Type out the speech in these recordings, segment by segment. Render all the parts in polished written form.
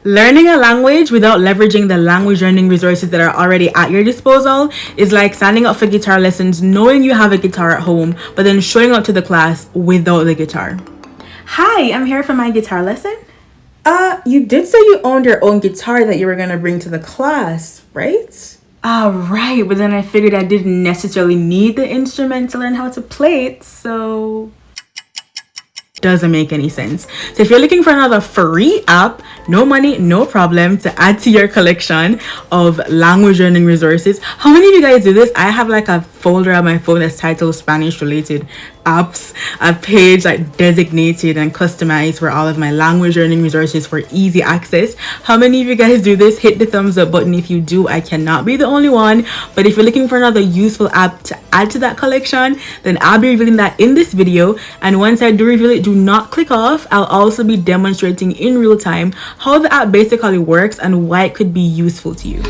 Learning a language without leveraging the language learning resources that are already at your disposal is like signing up for guitar lessons knowing you have a guitar at home, but then showing up to the class without the guitar. Hi, I'm here for my guitar lesson. You did say you owned your own guitar that you were gonna bring to the class, right? Right, but then I figured I didn't necessarily need the instrument to learn how to play it, so doesn't make any sense. So if you're looking for another free app, no money, no problem, to add to your collection of language learning resources. How many of you guys do this? I have like a folder on my phone that's titled Spanish related apps, a page like designated and customized for all of my language learning resources for easy access. How many of you guys do this? Hit the thumbs up button if you do. I cannot be the only one, but if you're looking for another useful app to add to that collection, then I'll be revealing that in this video. And once I do reveal it, do not click off. I'll also be demonstrating in real time how the app basically works and why it could be useful to you.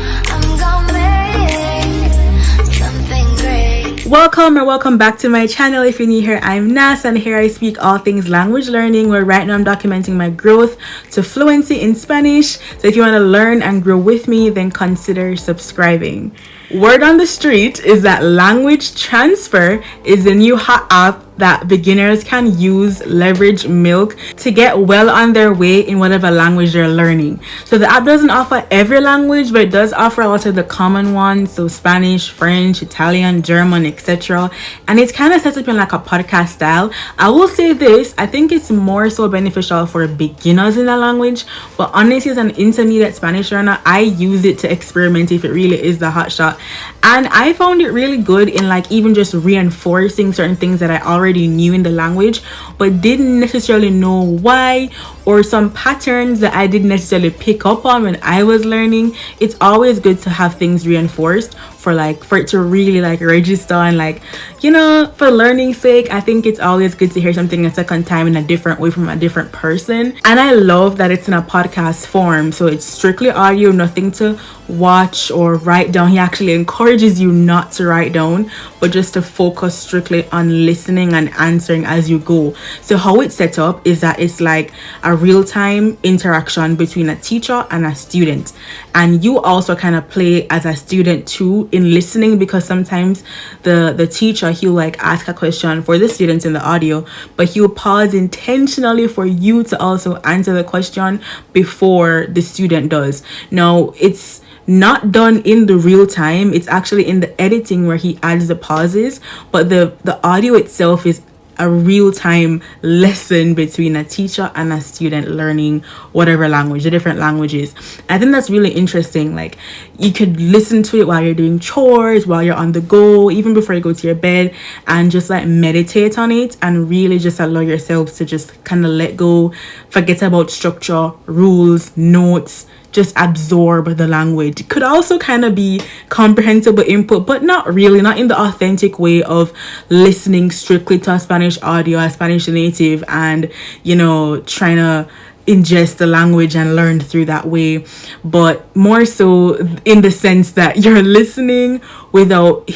Welcome back to my channel. If you're new here, I'm Nas, and here I speak all things language learning, where right now I'm documenting my growth to fluency in Spanish. So if you want to learn and grow with me, then consider subscribing. Word on the street is that Language Transfer is the new hot app that beginners can use, leverage, milk to get well on their way in whatever language they're learning. So the app doesn't offer every language, but it does offer a lot of the common ones, so Spanish, French, Italian, German, etc. And it's kind of set up in like a podcast style. I will say this, I think it's more so beneficial for beginners in the language, but honestly, as an intermediate Spanish learner, I use it to experiment if it really is the hot shot. And I found it really good in like even just reinforcing certain things that I already knew in the language but didn't necessarily know why, or some patterns that I didn't necessarily pick up on when I was learning. It's always good to have things reinforced for it to really like register, and like, you know, for learning's sake, I think it's always good to hear something a second time in a different way from a different person. And I love that it's in a podcast form, so it's strictly audio, nothing to watch or write down. He actually encourages you not to write down, but just to focus strictly on listening and answering as you go. So how it's set up is that it's like a real-time interaction between a teacher and a student, and you also kind of play as a student too in listening, because sometimes the teacher, he'll like ask a question for the students in the audio, but he'll pause intentionally for you to also answer the question before the student does. Now, it's not done in the real time, it's actually in the editing where he adds the pauses, but the audio itself is a real-time lesson between a teacher and a student learning whatever language, the different languages. I think that's really interesting. Like, you could listen to it while you're doing chores, while you're on the go, even before you go to your bed, and just like meditate on it and really just allow yourself to just kind of let go, forget about structure, rules, notes, just absorb the language. It could also kind of be comprehensible input, but not really, not in the authentic way of listening strictly to a Spanish audio, a Spanish native, and, you know, trying to ingest the language and learn through that way, but more so in the sense that you're listening without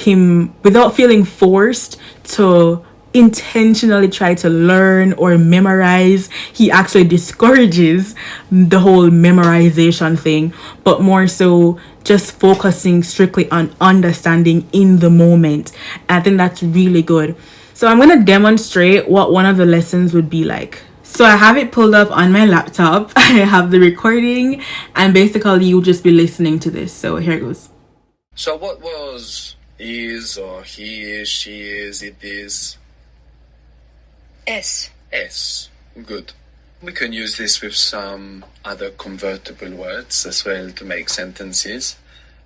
feeling forced to intentionally try to learn or memorize. He actually discourages the whole memorization thing, but more so just focusing strictly on understanding in the moment. I think that's really good. So I'm going to demonstrate what one of the lessons would be like. So I have it pulled up on my laptop. I have the recording, and basically you'll just be listening to this. So here it goes. So what was, is, or he is, she is, it is? Es. S. Good. We can use this with some other convertible words as well to make sentences.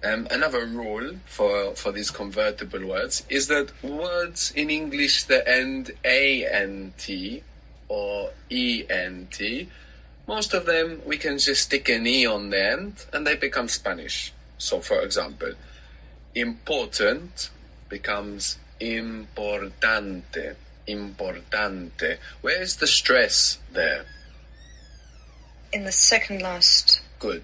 Another rule for these convertible words is that words in English that end A-N-T or E-N-T, most of them we can just stick an E on the end and they become Spanish. So for example, important becomes importante. Importante. Where is the stress there? In the second last. Good.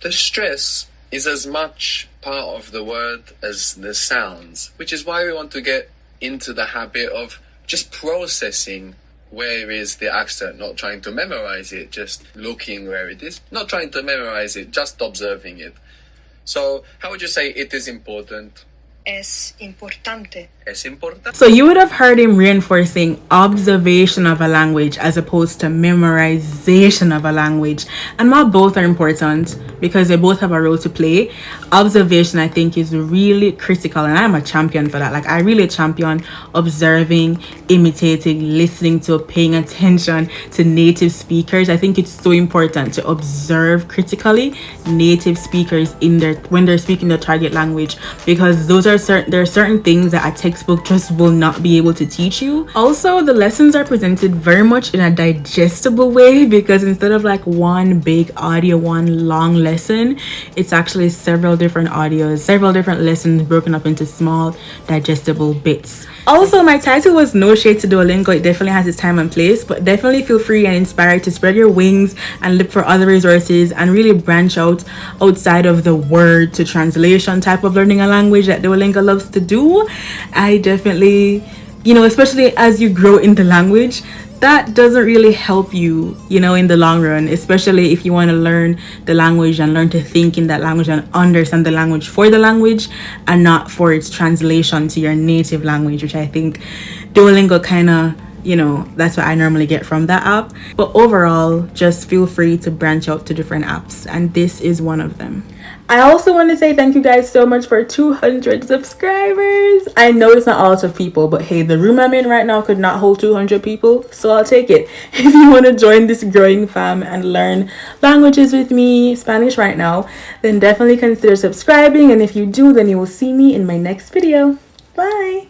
The stress is as much part of the word as the sounds, which is why we want to get into the habit of just processing where is the accent, not trying to memorize it, just looking where it is, not trying to memorize it, just observing it. So how would you say it is important? Es importante. Es importante. So you would have heard him reinforcing observation of a language as opposed to memorization of a language. And while both are important because they both have a role to play, observation I think is really critical, and I'm a champion for that. Like, I really champion observing, imitating, listening to, paying attention to native speakers. I think it's so important to observe critically native speakers when they're speaking the target language, because there are certain things that a textbook just will not be able to teach you. Also, the lessons are presented very much in a digestible way, because instead of like one big audio, one long lesson, it's actually several different audios, several different lessons broken up into small digestible bits. Also, my title was No Shade to Duolingo. It definitely has its time and place, but definitely feel free and inspired to spread your wings and look for other resources and really branch out outside of the word to translation type of learning a language that Duolingo loves to do. I definitely, especially as you grow in the language, that doesn't really help you, in the long run, especially if you want to learn the language and learn to think in that language and understand the language for the language and not for its translation to your native language, which I think Duolingo kind of, that's what I normally get from that app. But overall, just feel free to branch out to different apps, and this is one of them. I also want to say thank you guys so much for 200 subscribers. I know it's not a lot of people, but hey, the room I'm in right now could not hold 200 people, so I'll take it. If you want to join this growing fam and learn languages with me, Spanish right now, then definitely consider subscribing, and if you do, then you will see me in my next video. Bye!